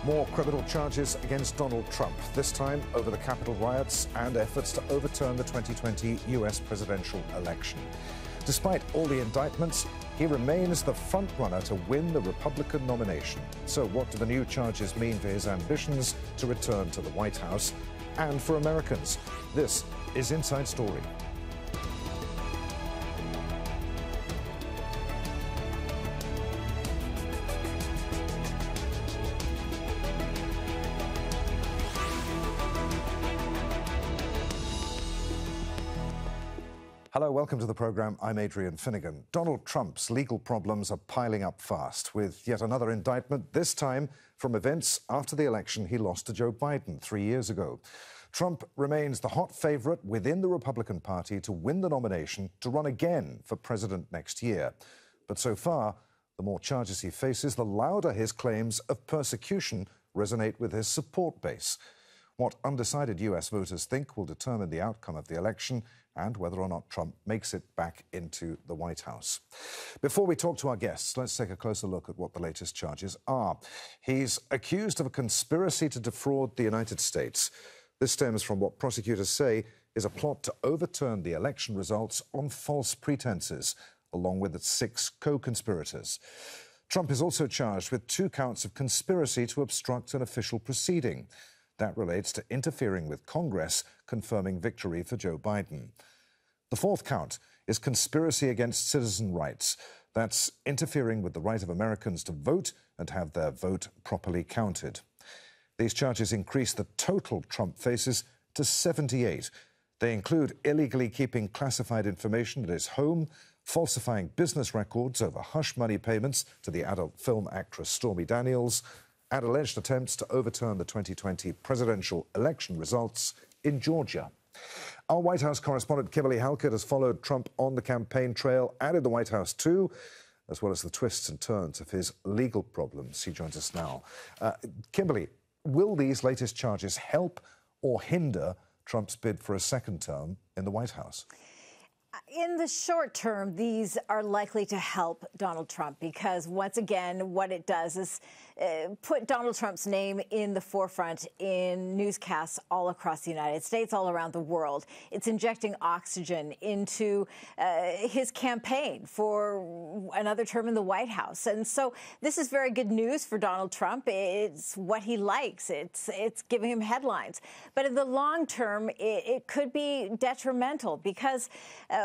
More criminal charges against Donald Trump, this time over the Capitol riots and efforts to overturn the 2020 U.S. presidential election. Despite all the indictments, he remains the frontrunner to win the Republican nomination. So what do the new charges mean for his ambitions to return to the White House and for Americans? This is Inside Story. Hello, welcome to the program. I'm Adrian Finighan. Donald Trump's legal problems are piling up fast, with yet another indictment, this time from events after the election he lost to Joe Biden 3 years ago. Trump remains the hot favorite within the Republican Party to win the nomination to run again for president next year. But so far, the more charges he faces, the louder his claims of persecution resonate with his support base. What undecided U.S. voters think will determine the outcome of the election and whether or not Trump makes it back into the White House. Before we talk to our guests, let's take a closer look at what the latest charges are. He's accused of a conspiracy to defraud the United States. This stems from what prosecutors say is a plot to overturn the election results on false pretenses, along with its 6 co-conspirators. Trump is also charged with 2 counts of conspiracy to obstruct an official proceeding. That relates to interfering with Congress confirming victory for Joe Biden. The 4th count is conspiracy against citizen rights. That's interfering with the right of Americans to vote and have their vote properly counted. These charges increase the total Trump faces to 78. They include illegally keeping classified information at his home, falsifying business records over hush money payments to the adult film actress Stormy Daniels, and alleged attempts to overturn the 2020 presidential election results in Georgia. Our White House correspondent Kimberly Halkett has followed Trump on the campaign trail and in the White House too, as well as the twists and turns of his legal problems. He joins us now. Kimberly, will these latest charges help or hinder Trump's bid for a second term in the White House? In the short term, these are likely to help Donald Trump because, once again, what it does is put Donald Trump's name in the forefront in newscasts all across the United States, all around the world. It's injecting oxygen into his campaign for another term in the White House. And so this is very good news for Donald Trump. It's what he likes. It's giving him headlines. But in the long term, it could be detrimental because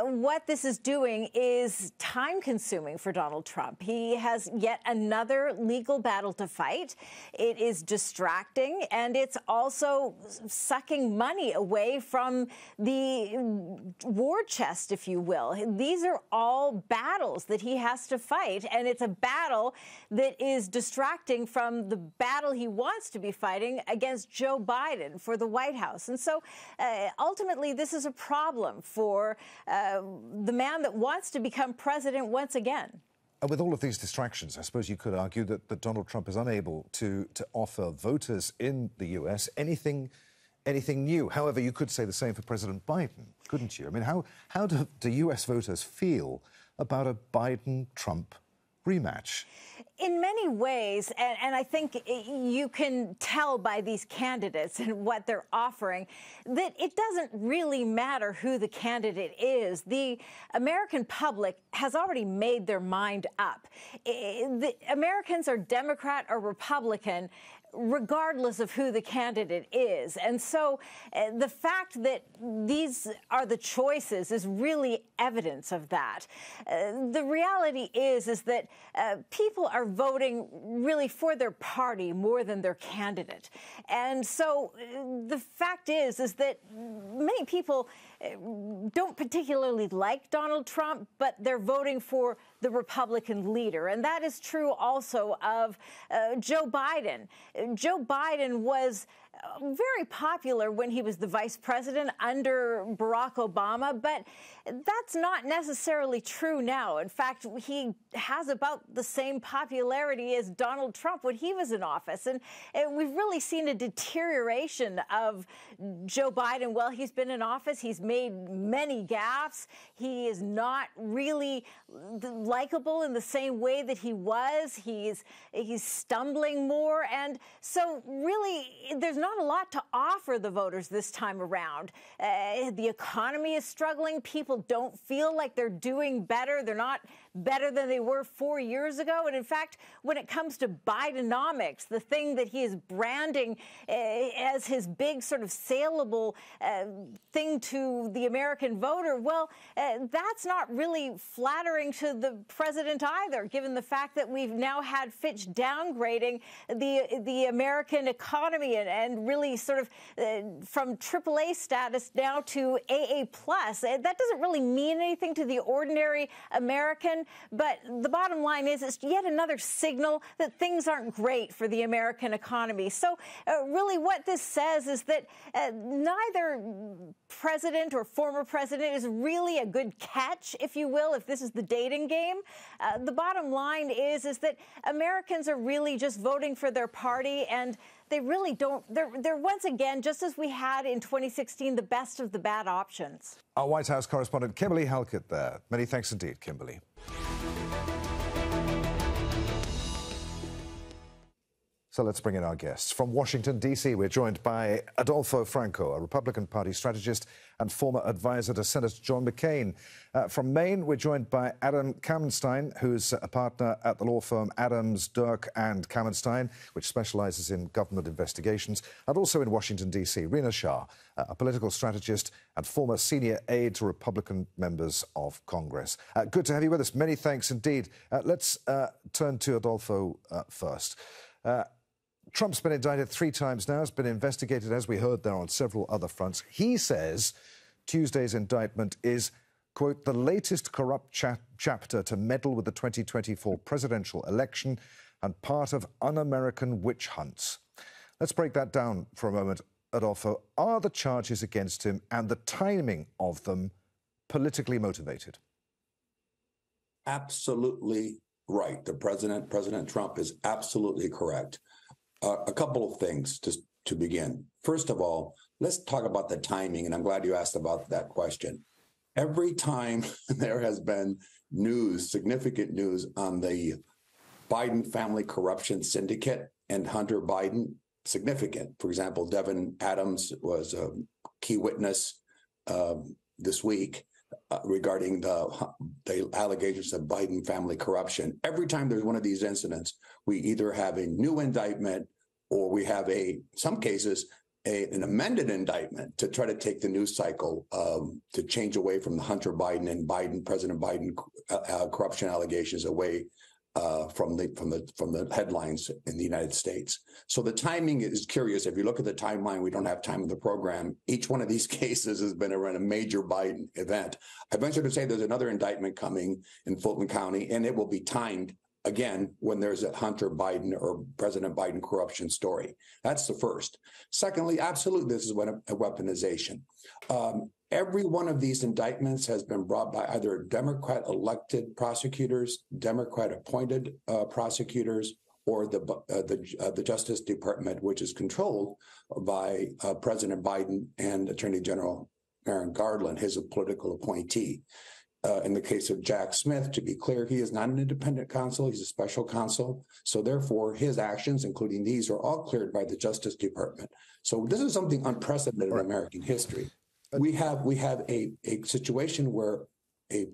what this is doing is time-consuming for Donald Trump. He has yet another legal battle to fight. It is distracting, and it's also sucking money away from the war chest, if you will. These are all battles that he has to fight, and it's a battle that is distracting from the battle he wants to be fighting against Joe Biden for the White House. And so ultimately, this is a problem for the man that wants to become president once again. And with all of these distractions, I suppose you could argue that Donald Trump is unable to offer voters in the U.S. anything new. However, you could say the same for President Biden, couldn't you? I mean, how do U.S. voters feel about a Biden-Trump rematch? In many ways, and I think you can tell by these candidates and what they're offering, that it doesn't really matter who the candidate is. The American public has already made their mind up. The Americans are Democrat or Republican, regardless of who the candidate is. And so the fact that these are the choices is really evidence of that. The reality is that people are voting really for their party more than their candidate. And so the fact is that many people don't particularly like Donald Trump, but they're voting for the Republican leader. And that is true also of Joe Biden. Joe Biden was very popular when he was the vice president under Barack Obama, but that's not necessarily true now. In fact, he has about the same popularity as Donald Trump when he was in office. And we've really seen a deterioration of Joe Biden while he's been in office. He's made many gaffes. He is not really likable in the same way that he was. He's stumbling more. And so really, there's not a lot to offer the voters this time around. The economy is struggling. People don't feel like they're doing better. They're not better than they were 4 years ago. And in fact, when it comes to Bidenomics, the thing that he is branding as his big sort of saleable thing to the American voter, well, that's not really flattering to the president either, given the fact that we've now had Fitch downgrading the American economy and really sort of from AAA status now to AA+. That doesn't really mean anything to the ordinary American, but the bottom line is it's yet another signal that things aren't great for the American economy. So really what this says is that neither president or former president is really a good catch, if you will, if this is the dating game. The bottom line is that Americans are really just voting for their party, and they really don't. They're once again, just as we had in 2016, the best of the bad options. Our White House correspondent Kimberly Halkett there. Many thanks indeed, Kimberly. So let's bring in our guests. From Washington, D.C., we're joined by Adolfo Franco, a Republican Party strategist and former advisor to Senator John McCain. From Maine, we're joined by Adam Kamenstein, who's a partner at the law firm Adams, Duerk and Kamenstein, which specializes in government investigations. And also in Washington, D.C., Rina Shah, a political strategist and former senior aide to Republican members of Congress. Good to have you with us. Many thanks indeed. Let's turn to Adolfo first. Trump's been indicted 3 times now. Has been investigated, as we heard there, on several other fronts. He says Tuesday's indictment is, quote, the latest corrupt chapter to meddle with the 2024 presidential election and part of un-American witch hunts. Let's break that down for a moment, Adolfo. Are the charges against him and the timing of them politically motivated? Absolutely right. President Trump is absolutely correct. A couple of things just to begin. First of all, let's talk about the timing, and I'm glad you asked about that question. Every time there has been news, significant news on the Biden family corruption syndicate and Hunter Biden, significant. For example, Devin Adams was a key witness this week regarding the allegations of Biden family corruption. Every time there's one of these incidents, we either have a new indictment or we have some cases, an amended indictment to try to take the news cycle to change away from the Hunter Biden and President Biden corruption allegations away from the headlines in the United States. So the timing is curious. If you look at the timeline, we don't have time in the program. Each one of these cases has been around a major Biden event. I venture to say there's another indictment coming in Fulton County, and it will be timed again when there's a Hunter Biden or President Biden corruption story. That's the first. Secondly, absolutely, this is a weaponization. Every one of these indictments has been brought by either Democrat-elected prosecutors, Democrat-appointed prosecutors, or the Justice Department, which is controlled by President Biden and Attorney General Merrick Garland, his political appointee. In the case of Jack Smith, to be clear, he is not an independent counsel. He's a special counsel. So therefore, his actions, including these, are all cleared by the Justice Department. So this is something unprecedented in American history. We have a situation where a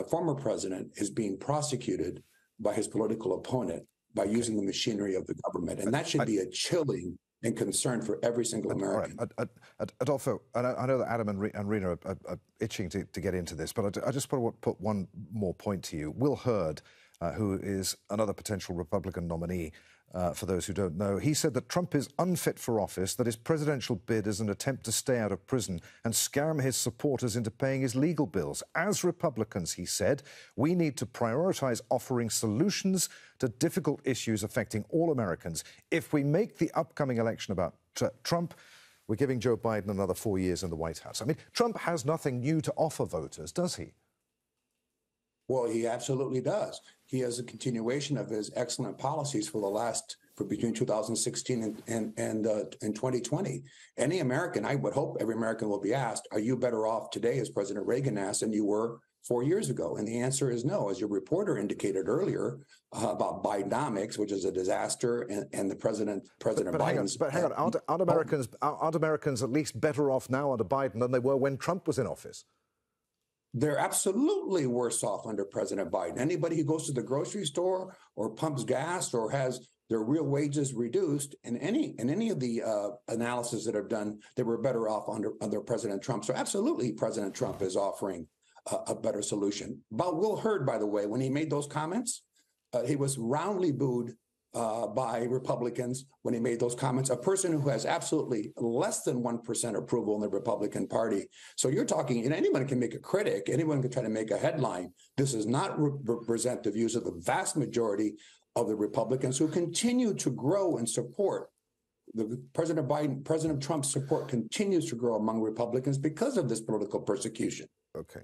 former president, is being prosecuted by his political opponent by using the machinery of the government. And that should be a chilling and concern for every single American. Adolfo, I know that Adam and Rina are itching to get into this, but I just want to put one more point to you. Will Hurd, who is another potential Republican nominee, for those who don't know, he said that Trump is unfit for office, that his presidential bid is an attempt to stay out of prison and scam his supporters into paying his legal bills. As Republicans, he said, we need to prioritize offering solutions to difficult issues affecting all Americans. If we make the upcoming election about Trump, we're giving Joe Biden another 4 years in the White House. I mean, Trump has nothing new to offer voters, does he? Well, he absolutely does. He has a continuation of his excellent policies for the last for between 2016 and 2020. Any American, I would hope every American will be asked, are you better off today, as President Reagan asked, than you were 4 years ago? And the answer is no. As your reporter indicated earlier about Bidenomics, which is a disaster, and the President Biden's... Hang on. Aren't Americans at least better off now under Biden than they were when Trump was in office? They're absolutely worse off under President Biden. Anybody who goes to the grocery store or pumps gas or has their real wages reduced in any of the analysis that are done, they were better off under President Trump. So absolutely, President Trump is offering a better solution. About Will Hurd, by the way, when he made those comments, he was roundly booed by Republicans when he made those comments, a person who has absolutely less than 1% approval in the Republican Party. So you're talking, and anyone can make a critic, anyone can try to make a headline. This does not represent the views of the vast majority of the Republicans who continue to grow and support. President Trump's support continues to grow among Republicans because of this political persecution. Okay.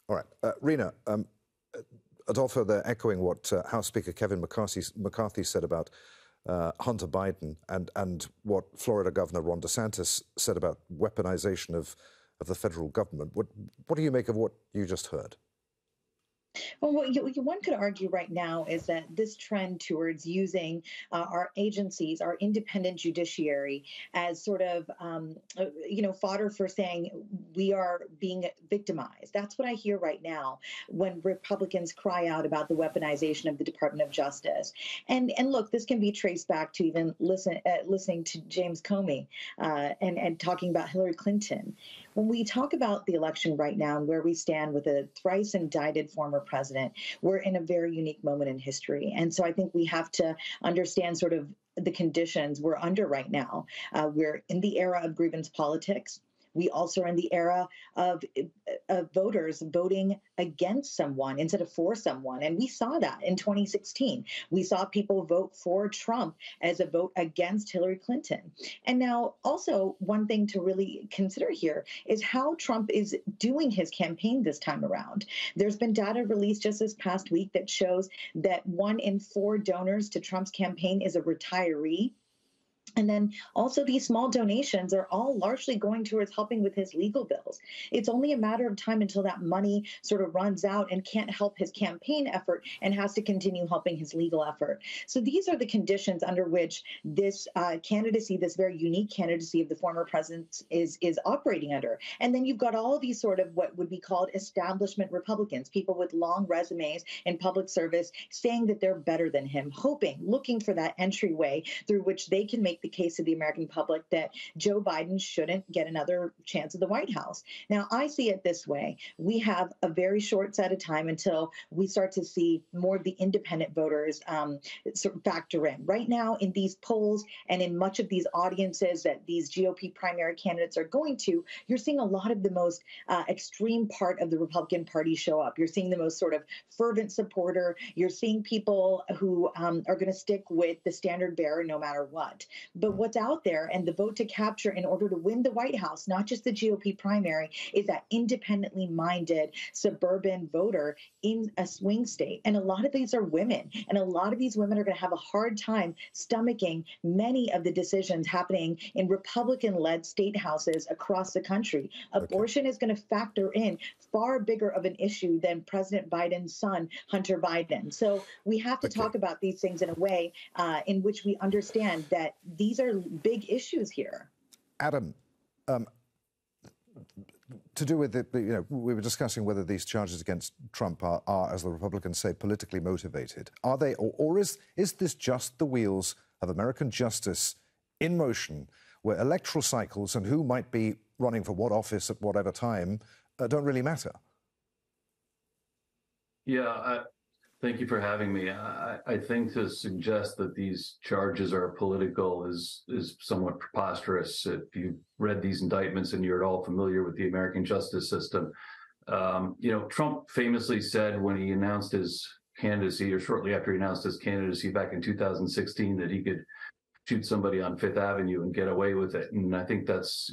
All right. Rina, Adolfo, they're echoing what House Speaker Kevin McCarthy said about Hunter Biden and what Florida Governor Ron DeSantis said about weaponization of the federal government. What do you make of what you just heard? Well, what one could argue right now is that this trend towards using our agencies, our independent judiciary, as sort of, fodder for saying we are being victimized. That's what I hear right now when Republicans cry out about the weaponization of the Department of Justice. And look, this can be traced back to even listening to James Comey and talking about Hillary Clinton. When we talk about the election right now and where we stand with a thrice indicted former president, we're in a very unique moment in history. And so I think we have to understand sort of the conditions we're under right now. We're in the era of grievance politics. We also are in the era of voters voting against someone instead of for someone. And we saw that in 2016. We saw people vote for Trump as a vote against Hillary Clinton. And now also one thing to really consider here is how Trump is doing his campaign this time around. There's been data released just this past week that shows that 1 in 4 donors to Trump's campaign is a retiree. And then also these small donations are all largely going towards helping with his legal bills. It's only a matter of time until that money sort of runs out and can't help his campaign effort and has to continue helping his legal effort. So these are the conditions under which this candidacy, this very unique candidacy of the former president is operating under. And then you've got all of these sort of what would be called establishment Republicans, people with long resumes in public service saying that they're better than him, looking for that entryway through which they can make the case of the American public that Joe Biden shouldn't get another chance at the White House. Now, I see it this way. We have a very short set of time until we start to see more of the independent voters sort of factor in. Right now, in these polls and in much of these audiences that these GOP primary candidates are going to, you're seeing a lot of the most extreme part of the Republican Party show up. You're seeing the most sort of fervent supporter. You're seeing people who are going to stick with the standard bearer no matter what. But what's out there and the vote to capture in order to win the White House, not just the GOP primary, is that independently minded suburban voter in a swing state. And a lot of these are women. And a lot of these women are going to have a hard time stomaching many of the decisions happening in Republican-led state houses across the country. Abortion is going to factor in far bigger of an issue than President Biden's son, Hunter Biden. So we have to talk about these things in a way in which we understand that these are big issues here. Adam, to do with we were discussing whether these charges against Trump are, as the Republicans say, politically motivated. Are they, or is this just the wheels of American justice in motion, where electoral cycles and who might be running for what office at whatever time don't really matter? Yeah, thank you for having me. I think to suggest that these charges are political is somewhat preposterous. If you read these indictments and you're at all familiar with the American justice system, Trump famously said when he announced his candidacy, or shortly after he announced his candidacy back in 2016, that he could shoot somebody on Fifth Avenue and get away with it. And I think that's,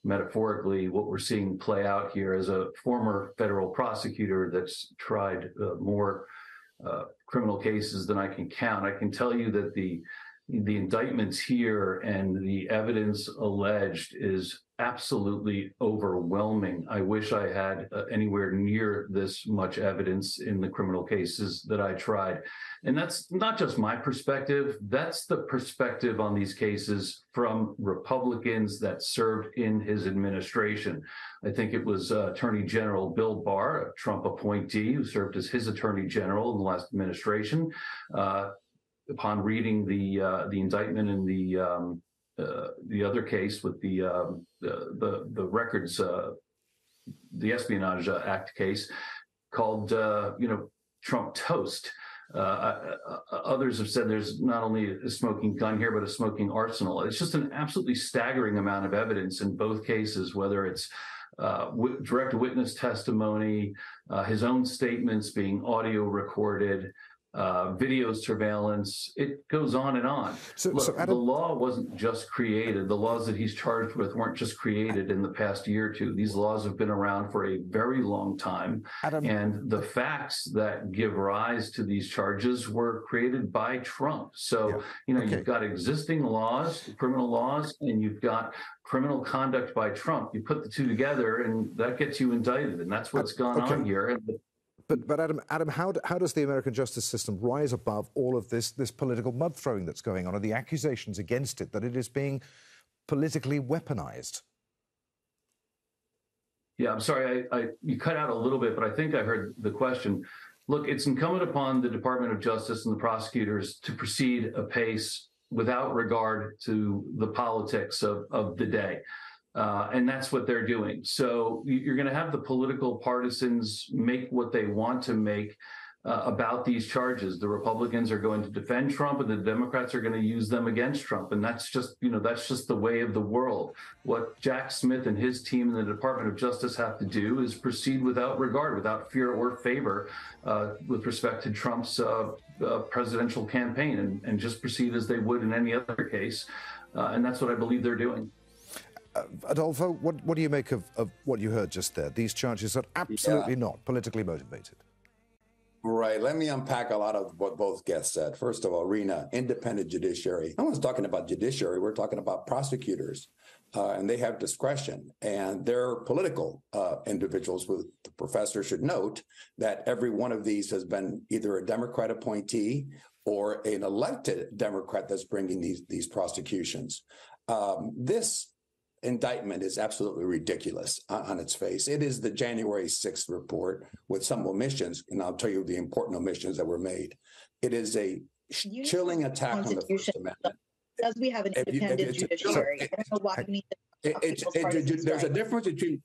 metaphorically what we're seeing play out here. As a former federal prosecutor that's tried more criminal cases than I can count, I can tell you that the the indictments here and the evidence alleged is absolutely overwhelming. I wish I had anywhere near this much evidence in the criminal cases that I tried. And that's not just my perspective, that's the perspective on these cases from Republicans that served in his administration. I think it was Attorney General Bill Barr, a Trump appointee who served as his Attorney General in the last administration. Upon reading the indictment in the other case with the records, the Espionage Act case, called Trump toast. Others have said there's not only a smoking gun here, but a smoking arsenal. It's just an absolutely staggering amount of evidence in both cases, whether it's direct witness testimony, his own statements being audio recorded, video surveillance, it goes on and on. Look, Adam, the law wasn't just created. The laws that he's charged with weren't just created in the past year or two. These laws have been around for a very long time. Adam, and the facts that give rise to these charges were created by Trump. So, you've got existing laws, criminal laws, and you've got criminal conduct by Trump. You put the two together and that gets you indicted. And that's what's gone on here. But Adam, how does the American justice system rise above all of this political mud throwing that's going on and the accusations against it that it is being politically weaponized? Yeah, I'm sorry, you cut out a little bit, but I think I heard the question. Look, it's incumbent upon the Department of Justice and the prosecutors to proceed apace without regard to the politics of the day. And that's what they're doing. So you're going to have the political partisans make what they want to make about these charges. The Republicans are going to defend Trump and the Democrats are going to use them against Trump. And that's just the way of the world. What Jack Smith and his team in the Department of Justice have to do is proceed without regard, without fear or favor with respect to Trump's presidential campaign and just proceed as they would in any other case. And that's what I believe they're doing. Adolfo, what do you make of what you heard just there? These charges are absolutely not politically motivated. Right. Let me unpack a lot of what both guests said. First of all, Rina, independent judiciary. No one's talking about judiciary. We're talking about prosecutors, and they have discretion, and they're political individuals. The professor should note that every one of these has been either a Democrat appointee or an elected Democrat that's bringing these prosecutions. This indictment is absolutely ridiculous on its face. It is the January 6th report with some omissions, and I'll tell you the important omissions that were made. It is a chilling attack on the First Amendment. Because we have an independent judiciary. I don't know why we need there's a difference between,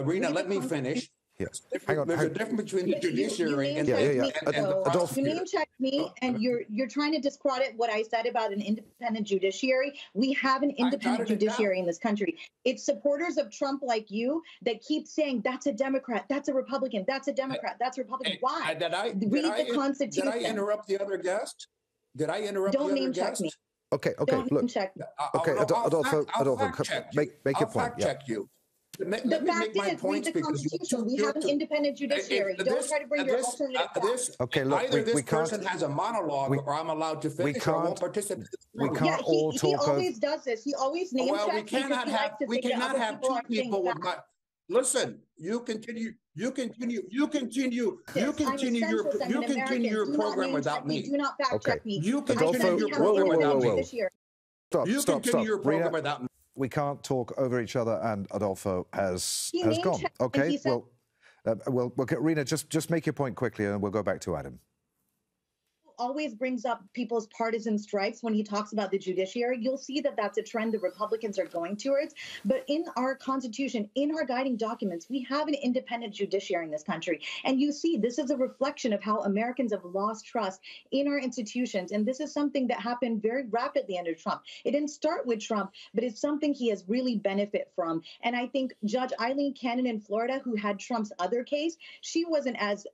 Rina, let me finish. Yes. There's a difference between the judiciary and Adolfo, you name check me, and you're trying to discredit what I said about an independent judiciary. We have an independent judiciary in this country. It's supporters of Trump like you that keep saying that's a Democrat, that's a Republican, that's a Democrat, that's a Republican. Why? Read the Constitution. Did I interrupt the other guest? Did I interrupt Don't the other name guest? check me. Okay, Don't look. Check me. Okay, Adolfo, make your point. I'll fact check you. The fact is, read the Constitution. We have an independent judiciary. Don't try to bring your alternative facts. Okay, look, either this we can't, person has a monologue or I'm allowed to finish or I won't participate. We can't all talk. He always does this. He always name checks. Well, we cannot have two people with my... Listen, you continue your program without me. Do not fact check me. You continue your program without me. Stop. Your program without me. We can't talk over each other, and Adolfo has gone. Okay, we'll get Rina. Just make your point quickly, and we'll go back to Adam. Always brings up people's partisan stripes when he talks about the judiciary. You'll see that that's a trend the Republicans are going towards. But in our Constitution, in our guiding documents, we have an independent judiciary in this country. And you see, this is a reflection of how Americans have lost trust in our institutions. And this is something that happened very rapidly under Trump. It didn't start with Trump, but it's something he has really benefited from. And I think Judge Eileen Cannon in Florida, who had Trump's other case, she wasn't as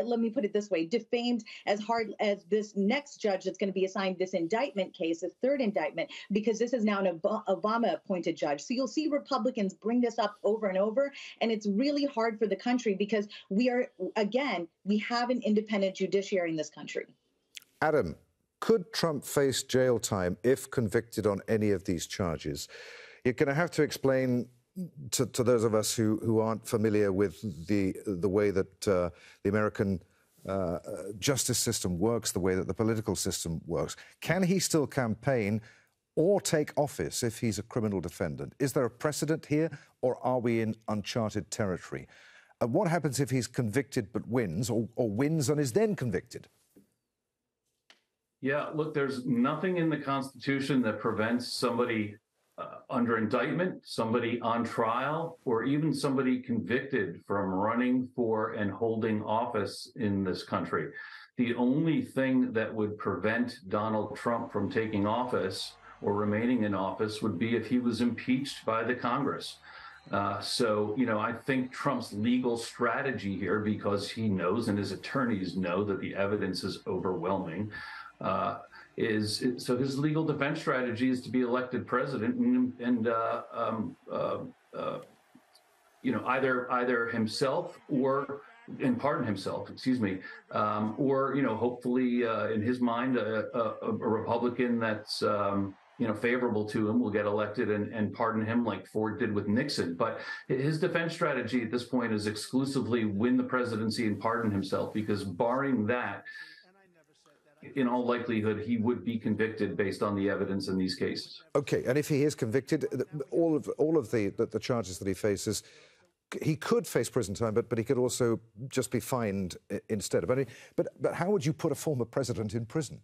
let me put it this way, defamed as hard as this next judge that's going to be assigned this indictment case, this third indictment, because this is now an Obama-appointed judge. So you'll see Republicans bring this up over and over, and it's really hard for the country because we have an independent judiciary in this country. Adam, Could Trump face jail time if convicted on any of these charges? You're going to have to explain to those of us who aren't familiar with the way that the American justice system works, the way that the political system works. Can he still campaign or take office if he's a criminal defendant? Is there a precedent here, or are we in uncharted territory? And what happens if he's convicted but wins, or wins and is then convicted? Yeah, look, there's nothing in the Constitution that prevents somebody under indictment, somebody on trial, or even somebody convicted from running for and holding office in this country. The only thing that would prevent Donald Trump from taking office or remaining in office would be if he was impeached by the Congress. So, I think Trump's legal strategy here, because he knows and his attorneys know that the evidence is overwhelming, so his legal defense strategy is to be elected president and either himself and pardon himself, or hopefully in his mind a Republican that's favorable to him will get elected and pardon him like Ford did with Nixon. But his defense strategy at this point is exclusively win the presidency and pardon himself, because barring that, in all likelihood, he would be convicted based on the evidence in these cases. Okay, and if he is convicted, all of the charges that he faces, he could face prison time, but he could also just be fined instead. But how would you put a former president in prison?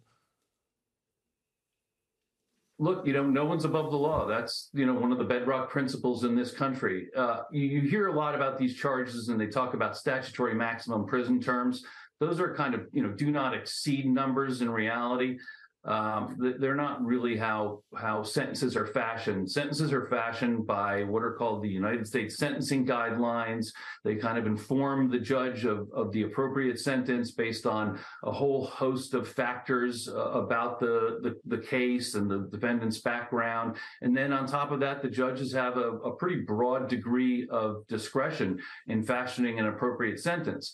Look, no one's above the law. That's, one of the bedrock principles in this country. You hear a lot about these charges, and they talk about statutory maximum prison terms. Those are kind of, do not exceed numbers in reality. They're not really how sentences are fashioned. Sentences are fashioned by what are called the United States sentencing guidelines. They kind of inform the judge of the appropriate sentence based on a whole host of factors about the case and the defendant's background. And then on top of that, the judges have a pretty broad degree of discretion in fashioning an appropriate sentence.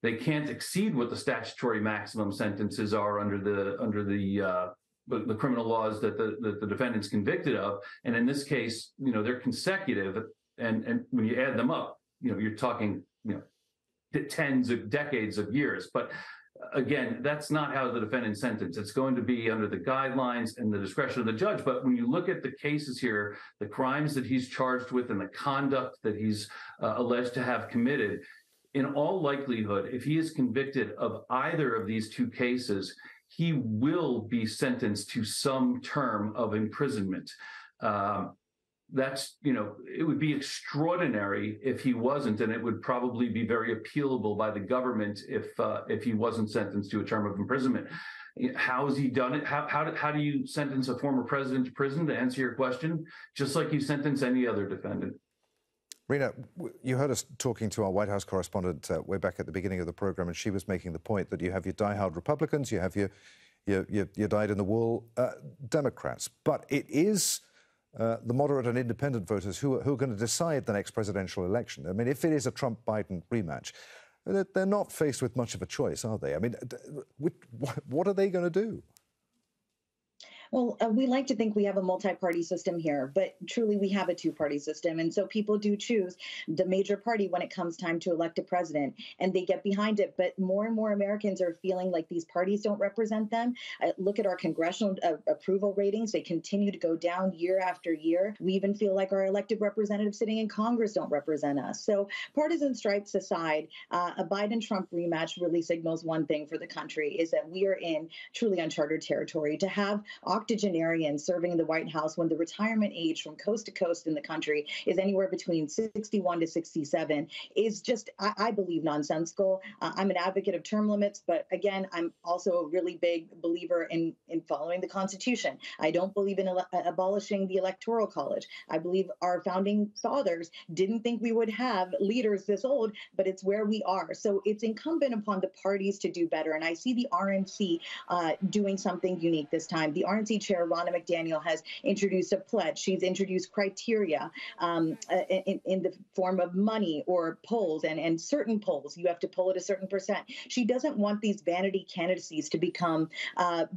They can't exceed what the statutory maximum sentences are under the criminal laws that the defendant's convicted of. And in this case, they're consecutive. And when you add them up, you're talking, tens of decades of years. But again, that's not how the defendant's sentenced. It's going to be under the guidelines and the discretion of the judge. But when you look at the cases here, the crimes that he's charged with and the conduct that he's alleged to have committed, in all likelihood, if he is convicted of either of these two cases, he will be sentenced to some term of imprisonment. That's, it would be extraordinary if he wasn't, and it would probably be very appealable by the government if he wasn't sentenced to a term of imprisonment. How has he done it? How do you sentence a former president to prison, to answer your question? Just like you sentence any other defendant. Rina, you heard us talking to our White House correspondent way back at the beginning of the program, and she was making the point that you have your diehard Republicans, you have your dyed-in-the-wool Democrats, but it is the moderate and independent voters who are going to decide the next presidential election. I mean, if it is a Trump-Biden rematch, they're not faced with much of a choice, are they? I mean, what are they going to do? Well, we like to think we have a multi-party system here, but truly we have a two-party system. And so people do choose the major party when it comes time to elect a president, and they get behind it. But more and more Americans are feeling like these parties don't represent them. Look at our congressional approval ratings. They continue to go down year after year. We even feel like our elected representatives sitting in Congress don't represent us. So partisan stripes aside, a Biden-Trump rematch really signals one thing for the country, is that we are in truly uncharted territory. To have octogenarians serving in the White House when the retirement age from coast to coast in the country is anywhere between 61 to 67 is just, I believe, nonsensical. I'm an advocate of term limits, but again, I'm also a really big believer in following the Constitution. I don't believe in abolishing the Electoral College. I believe our founding fathers didn't think we would have leaders this old, but it's where we are. So it's incumbent upon the parties to do better. And I see the RNC doing something unique this time. The RNC presidency chair, Ronna McDaniel, has introduced a pledge. She's introduced criteria in the form of money or polls, and certain polls, you have to poll at a certain percent. She doesn't want these vanity candidacies to become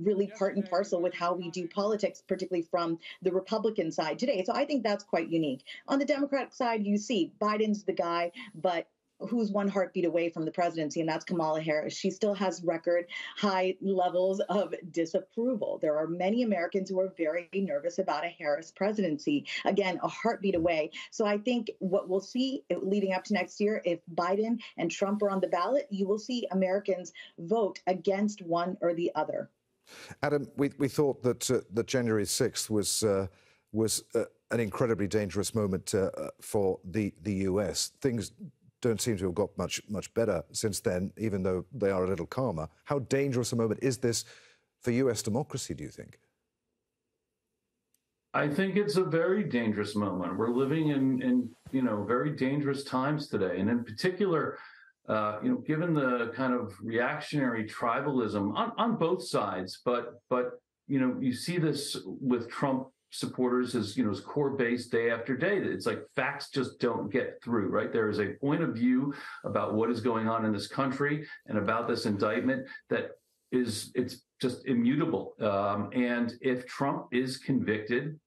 really part and parcel with how we do politics, particularly from the Republican side today. So I think that's quite unique. On the Democratic side, you see Biden's the guy, but who's one heartbeat away from the presidency, and that's Kamala Harris. She still has record high levels of disapproval. There are many Americans who are very nervous about a Harris presidency. Again, a heartbeat away. So I think what we'll see leading up to next year, if Biden and Trump are on the ballot, you will see Americans vote against one or the other. Adam, we thought that January 6th was an incredibly dangerous moment for the US. Things don't seem to have got much better since then, even though they are a little calmer. How dangerous a moment is this for US democracy, do you think? I think it's a very dangerous moment. We're living in very dangerous times today, and in particular, given the kind of reactionary tribalism on both sides, but you see this with Trump supporters as core base day after day. It's like facts just don't get through, right? There is a point of view about what is going on in this country and about this indictment that it's just immutable. And if Trump is convicted,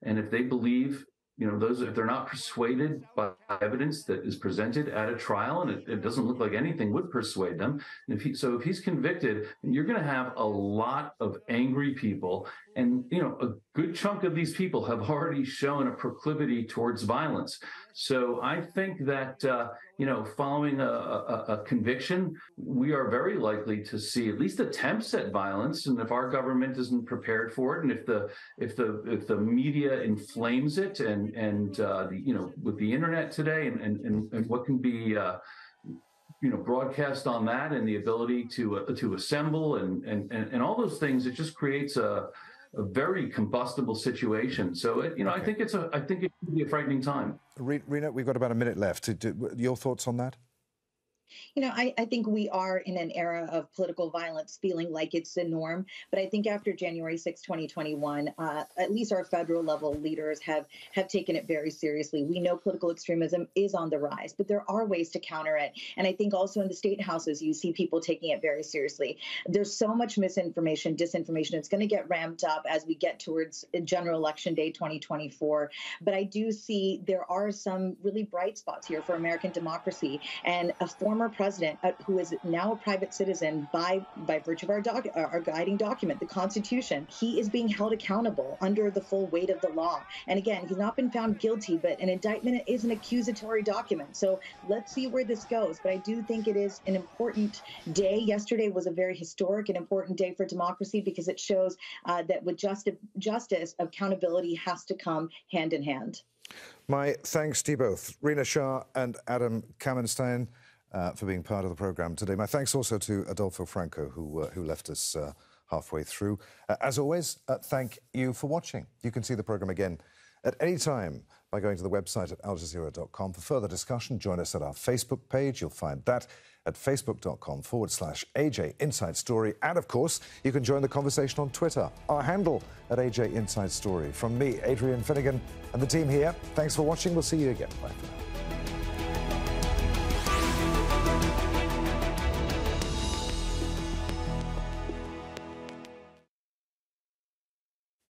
and if they believe, if they're not persuaded by evidence that is presented at a trial, and it doesn't look like anything would persuade them. And if he's convicted, you're going to have a lot of angry people. And, a good chunk of these people have already shown a proclivity towards violence. So I think that, following a conviction, we are very likely to see at least attempts at violence. And if our government isn't prepared for it, and if the media inflames it, and with the internet today, and what can be broadcast on that, and the ability to assemble and all those things, it just creates a very combustible situation. So okay. I think it could be a frightening time. Rina, we've got about a minute left. Your thoughts on that? I think we are in an era of political violence feeling like it's the norm. But I think after January 6, 2021, at least our federal level leaders have taken it very seriously. We know political extremism is on the rise, but there are ways to counter it. And I think also in the state houses, you see people taking it very seriously. There's so much misinformation, disinformation. It's going to get ramped up as we get towards General Election Day 2024. But I do see there are some really bright spots here for American democracy. And a former president who is now a private citizen by virtue of our guiding document, the Constitution, he is being held accountable under the full weight of the law. And again, he's not been found guilty, but an indictment is an accusatory document. So let's see where this goes. But I do think it is an important day. Yesterday was a very historic and important day for democracy because it shows that with justice, accountability has to come hand in hand. My thanks to you both, Rina Shah and Adam Kamenstein, for being part of the programme today. My thanks also to Adolfo Franco, who left us halfway through. As always, thank you for watching. You can see the programme again at any time by going to the website at aljazeera.com. For further discussion, join us at our Facebook page. You'll find that at facebook.com/AJ Inside Story. And of course, you can join the conversation on Twitter. Our handle at AJ Inside Story. From me, Adrian Finighan, and the team here, thanks for watching. We'll see you again. Bye for now.